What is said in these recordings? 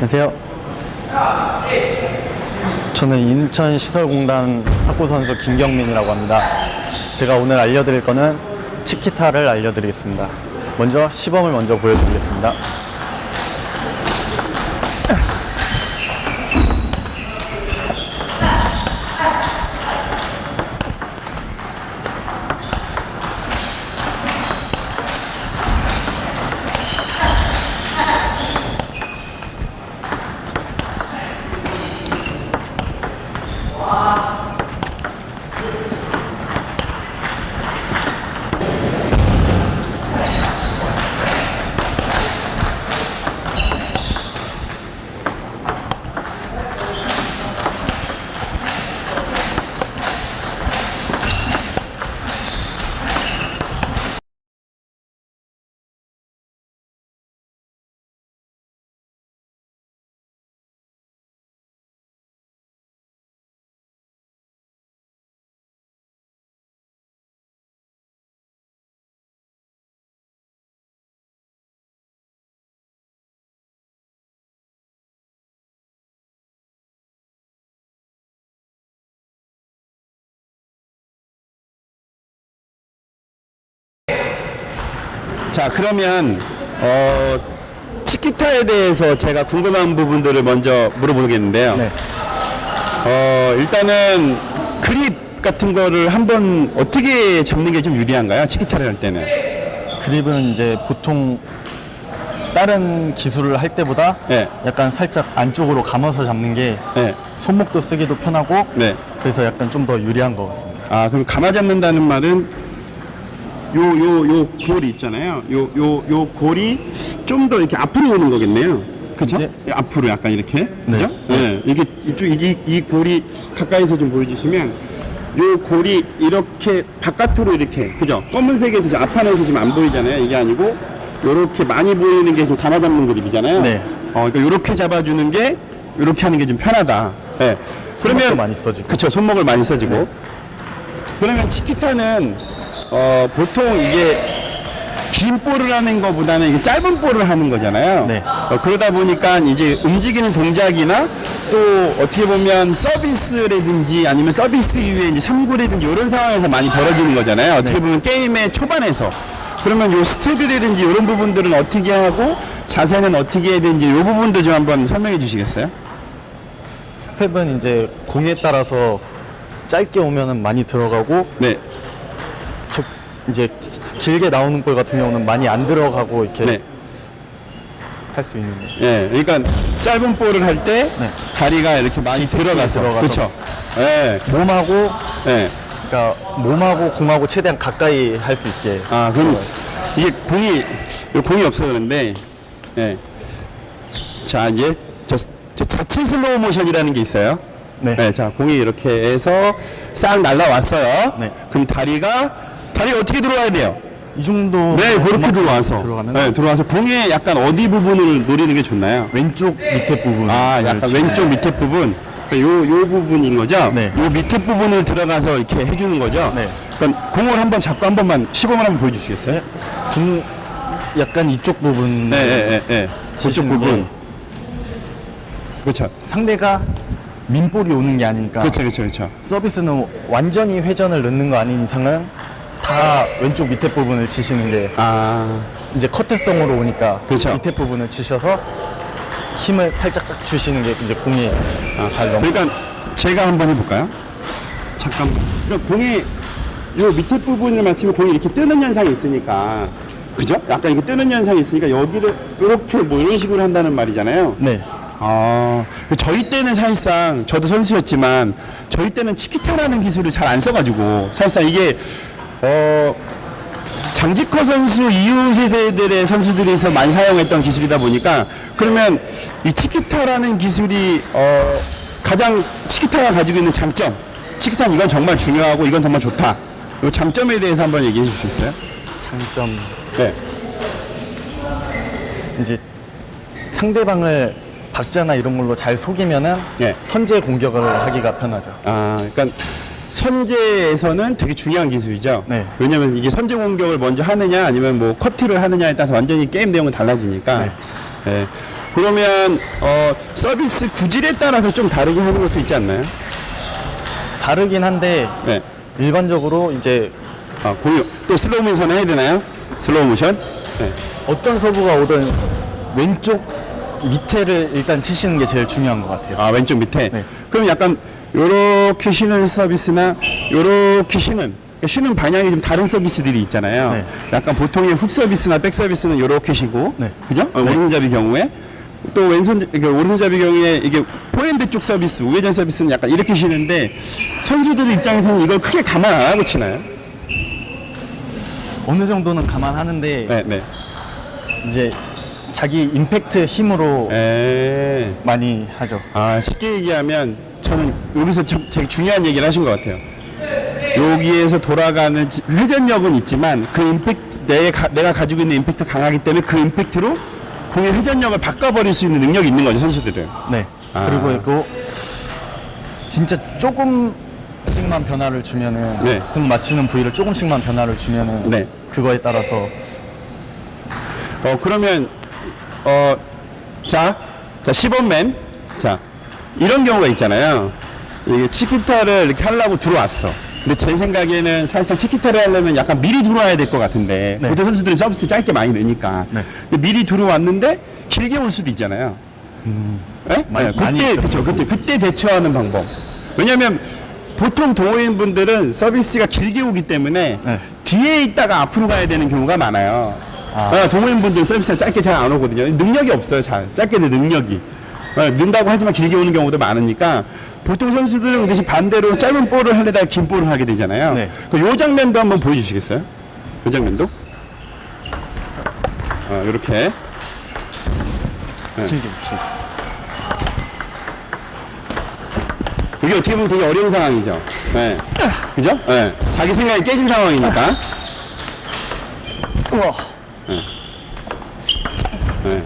안녕하세요. 저는 인천시설공단 학부선수 김경민이라고 합니다. 제가 오늘 알려드릴 거는 치키타를 알려드리겠습니다. 먼저 시범을 먼저 보여드리겠습니다. 자, 그러면 치키타에 대해서 제가 궁금한 부분들을 먼저 물어보겠는데요. 네. 일단은 그립 같은 거를 한번 어떻게 잡는 게 좀 유리한가요? 치키타를 할 때는. 그립은 이제 보통 다른 기술을 할 때보다 네. 약간 살짝 안쪽으로 감아서 잡는 게 네. 손목도 쓰기도 편하고 네. 그래서 약간 좀 더 유리한 것 같습니다. 아, 그럼 감아 잡는다는 말은 요 골이 있잖아요. 요 골이 좀 더 이렇게 앞으로 오는 거겠네요. 그죠? 이제- 앞으로 약간 이렇게. 네. 그죠? 네. 이게 이 골이 가까이서 좀 보여주시면 요 골이 이렇게 바깥으로 이렇게. 그죠? 검은색에서 지금 앞판에서 지금 안 보이잖아요. 이게 아니고 요렇게 많이 보이는 게 좀 감아 잡는 그립이잖아요. 네. 그러니까 요렇게 잡아주는 게 요렇게 하는 게 좀 편하다. 네. 손목도 많이 써지고. 그쵸. 손목을 많이 써지고. 그러면 치키타는 보통 이게 긴 볼을 하는 것보다는 이게 짧은 볼을 하는 거잖아요. 네. 그러다 보니까 이제 움직이는 동작이나 또 어떻게 보면 서비스라든지 아니면 서비스 이후에 이제 3구라든지 이런 상황에서 많이 벌어지는 거잖아요. 어떻게 네. 보면 게임의 초반에서. 그러면 요 스텝이라든지 이런 부분들은 어떻게 하고 자세는 어떻게 해야 되는지 이 부분도 좀 한번 설명해 주시겠어요? 스텝은 이제 공에 따라서 짧게 오면은 많이 들어가고 네. 이제 길게 나오는 볼 같은 경우는 많이 안 들어가고 이렇게 네. 할 수 있는 거죠. 예, 그러니까 짧은 볼을 할 때 네. 다리가 이렇게 많이 들어가서, 그렇죠. 예, 몸하고 예. 그러니까 몸하고 공하고 최대한 가까이 할 수 있게. 아, 그럼 이게 공이 없어 그런데, 예. 자, 이제 저 자체 슬로우 모션이라는 게 있어요. 네. 네, 자, 공이 이렇게 해서 싹 날라왔어요. 네. 그럼 다리가 어떻게 들어와야 돼요? 이 정도. 네, 그렇게 들어와서. 들어가면 네, 들어와서 공의 약간 어디 부분을 노리는 게 좋나요? 왼쪽 밑에 부분. 아, 약간 왼쪽 밑에 부분. 요 부분인 거죠? 네. 요 밑에 부분을 들어가서 이렇게 해주는 거죠? 네. 그러니까 공을 한번 잡고 한 번만 시범을 한번 보여주시겠어요? 공 약간 이쪽 부분. 네. 그쪽 치시는 부분. 게 그렇죠. 상대가 민볼이 오는 게 아니니까. 그렇죠. 서비스는 완전히 회전을 넣는 거 아닌 이상은 다 왼쪽 밑에 부분을 치시는 게 아, 이제 커트성으로 오니까 그렇죠. 밑에 부분을 치셔서 힘을 살짝 딱 주시는 게 이제 공이 잘 넘어. 그러니까 제가 한번 해볼까요? 잠깐만. 그러니까 공이 요 밑에 부분을 맞추면 공이 이렇게 뜨는 현상이 있으니까, 그죠? 약간 이렇게 뜨는 현상이 있으니까 여기를 이렇게 뭐 이런 식으로 한다는 말이잖아요. 네. 아, 저희 때는 사실상 저도 선수였지만 저희 때는 치키타라는 기술을 잘 안 써가지고 사실상 이게 장지커 선수 이후 세대들의 선수들에서 많이 사용했던 기술이다 보니까 그러면 이 치키타라는 기술이 가장 치키타가 가지고 있는 장점, 치키타는 이건 정말 중요하고 이건 정말 좋다. 이 장점에 대해서 한번 얘기해 주실 수 있어요? 장점. 네. 이제 상대방을 박자나 이런 걸로 잘 속이면은 네. 선제 공격을 하기가 편하죠. 아, 그러니까 선제에서는 되게 중요한 기술이죠. 네. 왜냐면 이게 선제 공격을 먼저 하느냐 아니면 뭐 커트를 하느냐에 따라서 완전히 게임 내용은 달라지니까. 네. 예. 그러면 서비스 구질에 따라서 좀 다르게 하는 것도 있지 않나요? 다르긴 한데 네. 일반적으로 이제 공유 또 슬로우 모션 해야 되나요? 슬로우 모션? 네. 어떤 서브가 오든 왼쪽 밑에를 일단 치시는 게 제일 중요한 것 같아요. 왼쪽 밑에. 네. 그럼 약간 요렇게 쉬는 서비스나 요렇게 쉬는 방향이 좀 다른 서비스들이 있잖아요. 네. 약간 보통의 훅 서비스나 백 서비스는 요렇게 쉬고, 네. 그죠? 오른손잡이 경우에 또 오른손잡이 경우에 이게 포핸드 쪽 서비스, 우회전 서비스는 약간 이렇게 쉬는데 선수들 입장에서는 이걸 크게 감안 안 하고 치나요? 어느 정도는 감안하는데 네, 네. 이제 자기 임팩트 힘으로 많이 하죠. 쉽게 얘기하면 저는 여기서 되게 중요한 얘기를 하신 것 같아요. 여기에서 돌아가는 회전력은 있지만 그 임팩트 내가 가지고 있는 임팩트 강하기 때문에 그 임팩트로 공의 회전력을 바꿔버릴 수 있는 능력이 있는 거죠, 선수들은. 네. 그리고 그 진짜 조금씩만 변화를 주면은 네. 공 맞추는 부위를 조금씩만 변화를 주면은 네. 그거에 따라서 그러면 자 10원맨 자 이런 경우가 있잖아요. 이게 치키타를 이렇게 하려고 들어왔어. 근데 제 생각에는 사실상 치키타를 하려면 약간 미리 들어와야 될 것 같은데 네. 보통 선수들은 서비스 짧게 많이 넣으니까 네. 근데 미리 들어왔는데 길게 올 수도 있잖아요. 네? 많이 그때 있죠. 그때 대처하는 방법. 왜냐하면 보통 동호인 분들은 서비스가 길게 오기 때문에 네. 뒤에 있다가 앞으로 가야 되는 경우가 많아요. 동호인 분들 서비스가 짧게 잘 안 오거든요. 능력이 없어요. 잘 짧게 내 능력이 는다고 하지만 길게 오는 경우도 많으니까 보통 선수들은 그 대신 반대로 짧은 볼을 하려다가 긴 볼을 하게 되잖아요. 네. 요 장면도 한번 보여주시겠어요? 요 장면도? 요렇게. 길게. 이게 어떻게 보면 되게 어려운 상황이죠. 네. 그죠? 네. 자기 생각이 깨진 상황이니까. 우와. 네.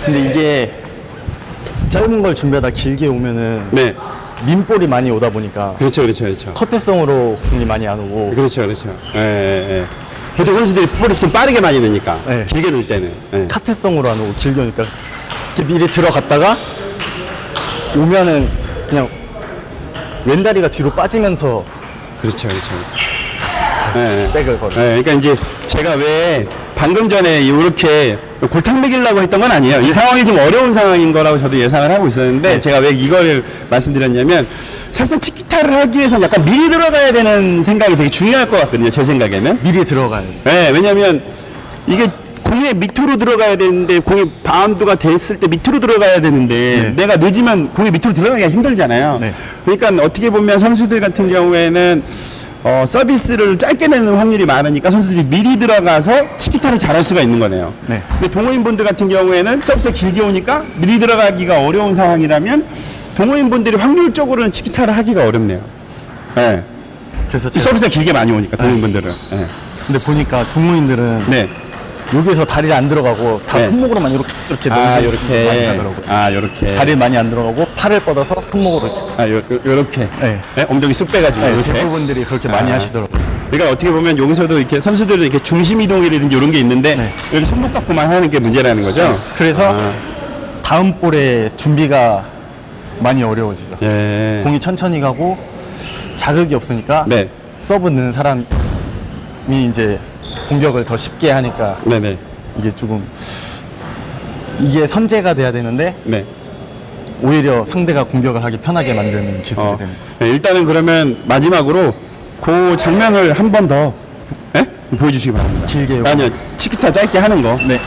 근데 이게 짧은 걸 준비하다 길게 오면은 네. 민볼이 많이 오다 보니까 그렇죠. 컷대성으로 공이 많이 안 오고 그렇죠. 예. 보통 선수들이 볼이 좀 빠르게 많이 넣으니까. 네. 길게 넣을 때는. 예. 카트성으로 안 오고 길게 오니까 이렇게 미리 들어갔다가 오면은 그냥 왼다리가 뒤로 빠지면서 그렇죠. 예. 백을 걸어요. 그러니까 이제 제가 왜 방금 전에 이렇게 골탕 먹이려고 했던 건 아니에요. 이 상황이 좀 어려운 상황인 거라고 저도 예상을 하고 있었는데 네. 제가 왜 이거를 말씀드렸냐면 사실상 치키타를 하기 위해서 약간 미리 들어가야 되는 생각이 되게 중요할 것 같거든요. 제 생각에는. 미리 들어가야 돼요. 네, 왜냐면 이게 공의 밑으로 들어가야 되는데 공이 바운드가 됐을 때 밑으로 들어가야 되는데 네. 내가 늦으면 공이 밑으로 들어가기가 힘들잖아요. 네. 그러니까 어떻게 보면 선수들 같은 경우에는 서비스를 짧게 내는 확률이 많으니까 선수들이 미리 들어가서 치키타를 잘할 수가 있는 거네요. 네. 근데 동호인분들 같은 경우에는 서비스가 길게 오니까 미리 들어가기가 어려운 상황이라면 동호인분들이 확률적으로는 치키타를 하기가 어렵네요. 네. 그래서 서비스가 길게 많이 오니까 동호인분들은. 네. 근데 보니까 동호인들은 네. 여기서 다리를 안 들어가고 다 네. 손목으로만 이렇게 요렇게. 많이 하더라고요. 요렇게. 다리를 많이 안 들어가고 팔을 뻗어서 손목으로 이렇게. 요렇게. 네. 네? 엉덩이 쑥 빼가지고. 네, 요렇게. 대부분들이 그렇게 많이 하시더라고요. 그러니까 어떻게 보면 여기서도 이렇게 선수들은 이렇게 중심 이동이라든지 이런 게 있는데 네. 여기 손목 갖고만 하는 게 문제라는 거죠. 그래서 다음 볼에 준비가 많이 어려워지죠. 예. 공이 천천히 가고 자극이 없으니까 네. 서브 넣는 사람이 이제 공격을 더 쉽게 하니까 네네. 이게 조금 이게 선제가 돼야 되는데 네. 오히려 상대가 공격을 하기 편하게 만드는 기술이 되는 거죠. 네, 일단은 그러면 마지막으로 그 장면을 한 번 더 보여주시기 바랍니다. 길게요. 아니요, 치키타 짧게 하는 거. 네.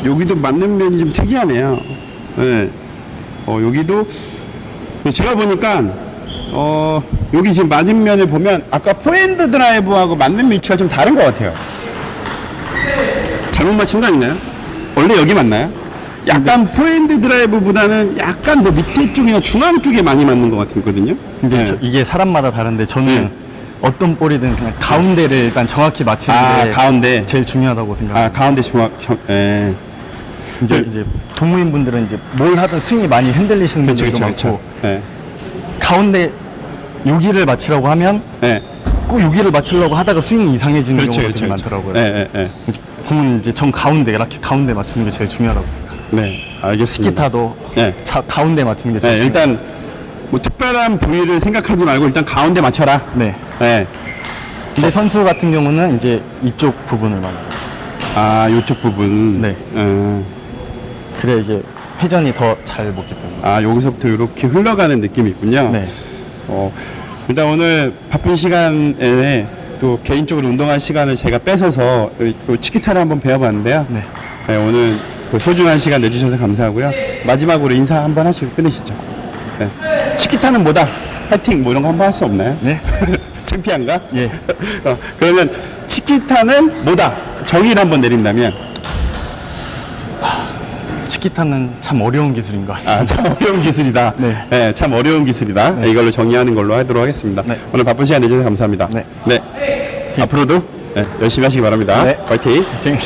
여기도 맞는 면이 좀 특이하네요. 네. 여기도 제가 보니까 여기 지금 맞은 면을 보면 아까 포핸드 드라이브하고 맞는 위치가 좀 다른 것 같아요. 잘못 맞춘 거 아니나요? 원래 여기 맞나요? 약간 포핸드 드라이브보다는 약간 더 밑에 쪽이나 중앙 쪽에 많이 맞는 것 같거든요. 근데 네. 이게 사람마다 다른데 저는 네. 어떤 볼이든 그냥 가운데를 일단 정확히 맞히는 게 가운데. 제일 중요하다고 생각합니다. 가운데 중앙. 예. 이제 동호인분들은 이제 뭘 하든 스윙이 많이 흔들리시는 분들도 많고 예. 가운데 여기를 맞추라고 하면 예. 꼭 여기를 맞추려고 하다가 스윙이 이상해지는 그렇죠, 경우가 되게 그렇죠, 많더라고요. 예, 예, 예. 공은 이제 정 가운데 이렇게 가운데 맞추는 게 제일 중요하다고 생각합니다. 네, 알겠습니다. 기타도 예. 가운데 맞추는 게 제일 네, 중요해요. 일단 뭐 특별한 부위를 생각하지 말고 일단 가운데 맞춰라. 네. 네. 근데 선수 같은 경우는 이제 이쪽 부분을 많이 요쪽 부분. 네. 그래야 이제 회전이 더 잘 먹기 때문에. 여기서부터 이렇게 흘러가는 느낌이 있군요. 네. 일단 오늘 바쁜 시간에 또 개인적으로 운동할 시간을 제가 뺏어서 치키타를 한번 배워봤는데요. 네. 네, 오늘 그 소중한 시간 내주셔서 감사하고요. 마지막으로 인사 한번 하시고 끝내시죠. 네. 치키타는 뭐다? 파이팅! 뭐 이런 거 한번 할 수 없나요? 네. 창피한가? 예. 그러면 치키타는 뭐다? 정의를 한번 내린다면? 치키타는 참 어려운 기술인 것 같습니다. 참 어려운 기술이다. 네. 네, 참 어려운 기술이다. 네, 이걸로 정의하는 걸로 하도록 하겠습니다. 네. 오늘 바쁜 시간 내주셔서 감사합니다. 네. 네. 앞으로도 열심히 하시기 바랍니다. 네. 화이팅! 화이팅!